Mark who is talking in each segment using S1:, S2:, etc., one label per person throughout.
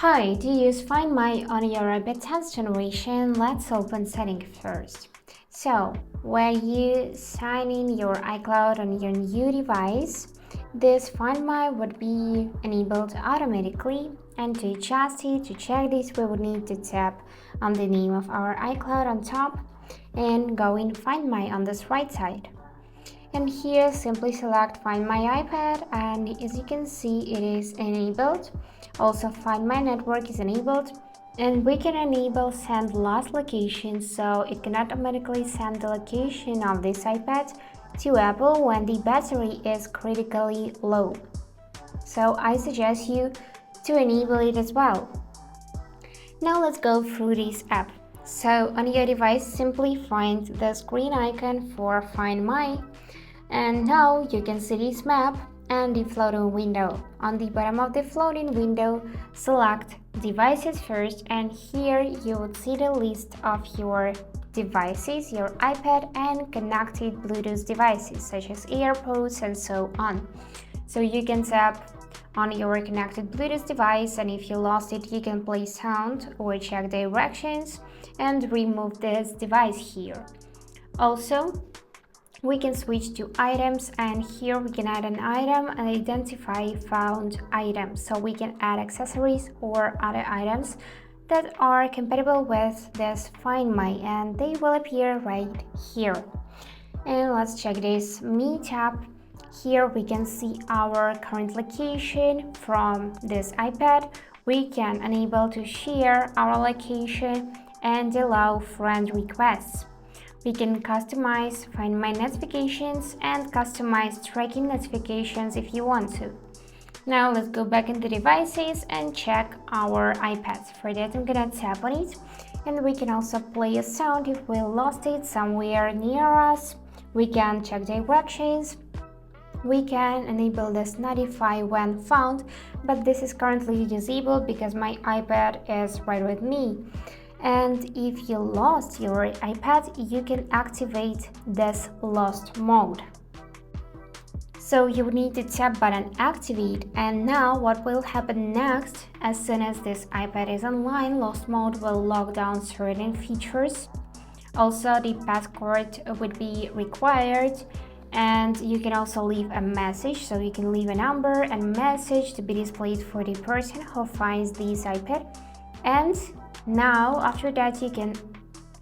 S1: Hi, to use Find My on your iPad 10th generation, let's open settings first. So, when you sign in your iCloud on your new device, this Find My would be enabled automatically, and to adjust it, to check this, we would need to tap on the name of our iCloud on top and go in Find My on this right side. And here simply select Find My iPad, and as you can see it is enabled. Also Find My Network is enabled, and we can enable send lost location, so it can automatically send the location of this iPad to Apple when the battery is critically low. So I suggest you to enable it as well. Now let's go through this app. So on your device, simply find the green icon for Find My, and now you can see this map and the floating window. On the bottom of the floating window, select devices first, and here you would see the list of your devices, your iPad and connected Bluetooth devices such as AirPods and so on. So you can tap on your connected Bluetooth device, and if you lost it, you can play sound or check directions and remove this device here. Also, we can switch to items, and here we can add an item and identify found items. So we can add accessories or other items that are compatible with this Find My, and they will appear right here. And let's check this Me tab. Here we can see our current location from this iPad. We can enable to share our location and allow friend requests. We can customize Find My notifications and customize tracking notifications if you want to. Now let's go back into devices and check our iPads. For that, I'm gonna tap on it, and we can also play a sound if we lost it somewhere near us. We can check directions. We can enable this notify when found, but this is currently disabled because my iPad is right with me. And if you lost your iPad, you can activate this lost mode. So you would need to tap button activate, and now what will happen next, as soon as this iPad is online, lost mode will lock down certain features. Also, the passcode would be required, and you can also leave a message, so you can leave a number and message to be displayed for the person who finds this iPad. And now, after that, you can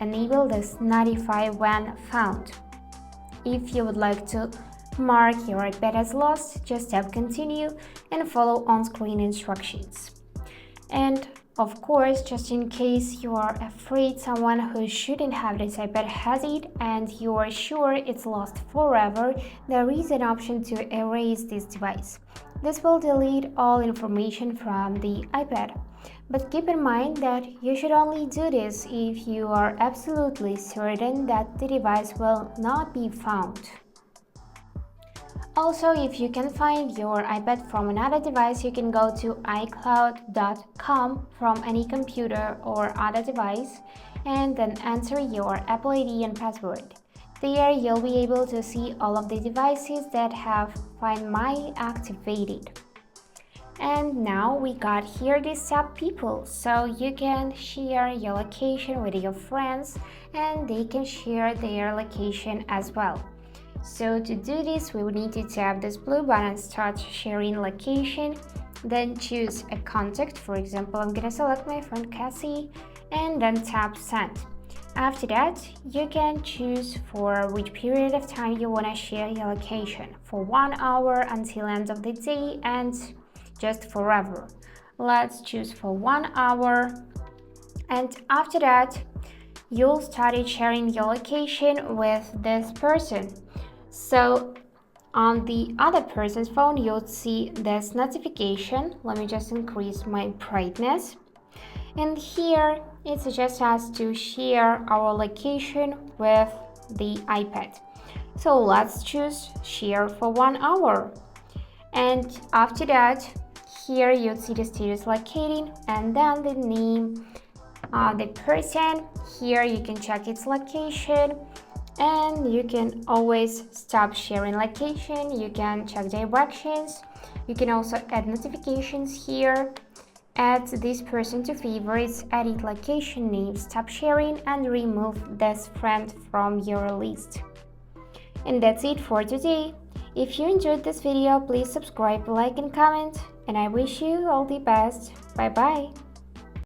S1: enable this notify when found. If you would like to mark your iPad as lost, just tap continue and follow on-screen instructions. And of course, just in case you are afraid someone who shouldn't have this iPad has it and you are sure it's lost forever, there is an option to erase this device. This will delete all information from the iPad. But keep in mind that you should only do this if you are absolutely certain that the device will not be found. Also, if you can find your iPad from another device, you can go to iCloud.com from any computer or other device and then enter your Apple ID and password. There you'll be able to see all of the devices that have Find My activated. And now we got here this tab people, so you can share your location with your friends and they can share their location as well. So to do this, we will need to tap this blue button, start sharing location, then choose a contact. For example, I'm gonna select my friend Cassie and then tap send. After that, you can choose for which period of time you wanna share your location, for 1 hour until end of the day and just forever. Let's choose for 1 hour, and after that you'll start sharing your location with this person. So on the other person's phone you'll see this notification. Let me just increase my brightness, and here it suggests us to share our location with the iPad. So let's choose share for 1 hour, and after that here you'll see the status locating and then the name, the person. Here you can check its location, and you can always stop sharing location. You can check directions. You can also add notifications here, Add this person to favorites, edit location name, stop sharing, and remove this friend from your list. And that's it for today. If you enjoyed this video, please subscribe, like, and comment. And I wish you all the best. Bye bye.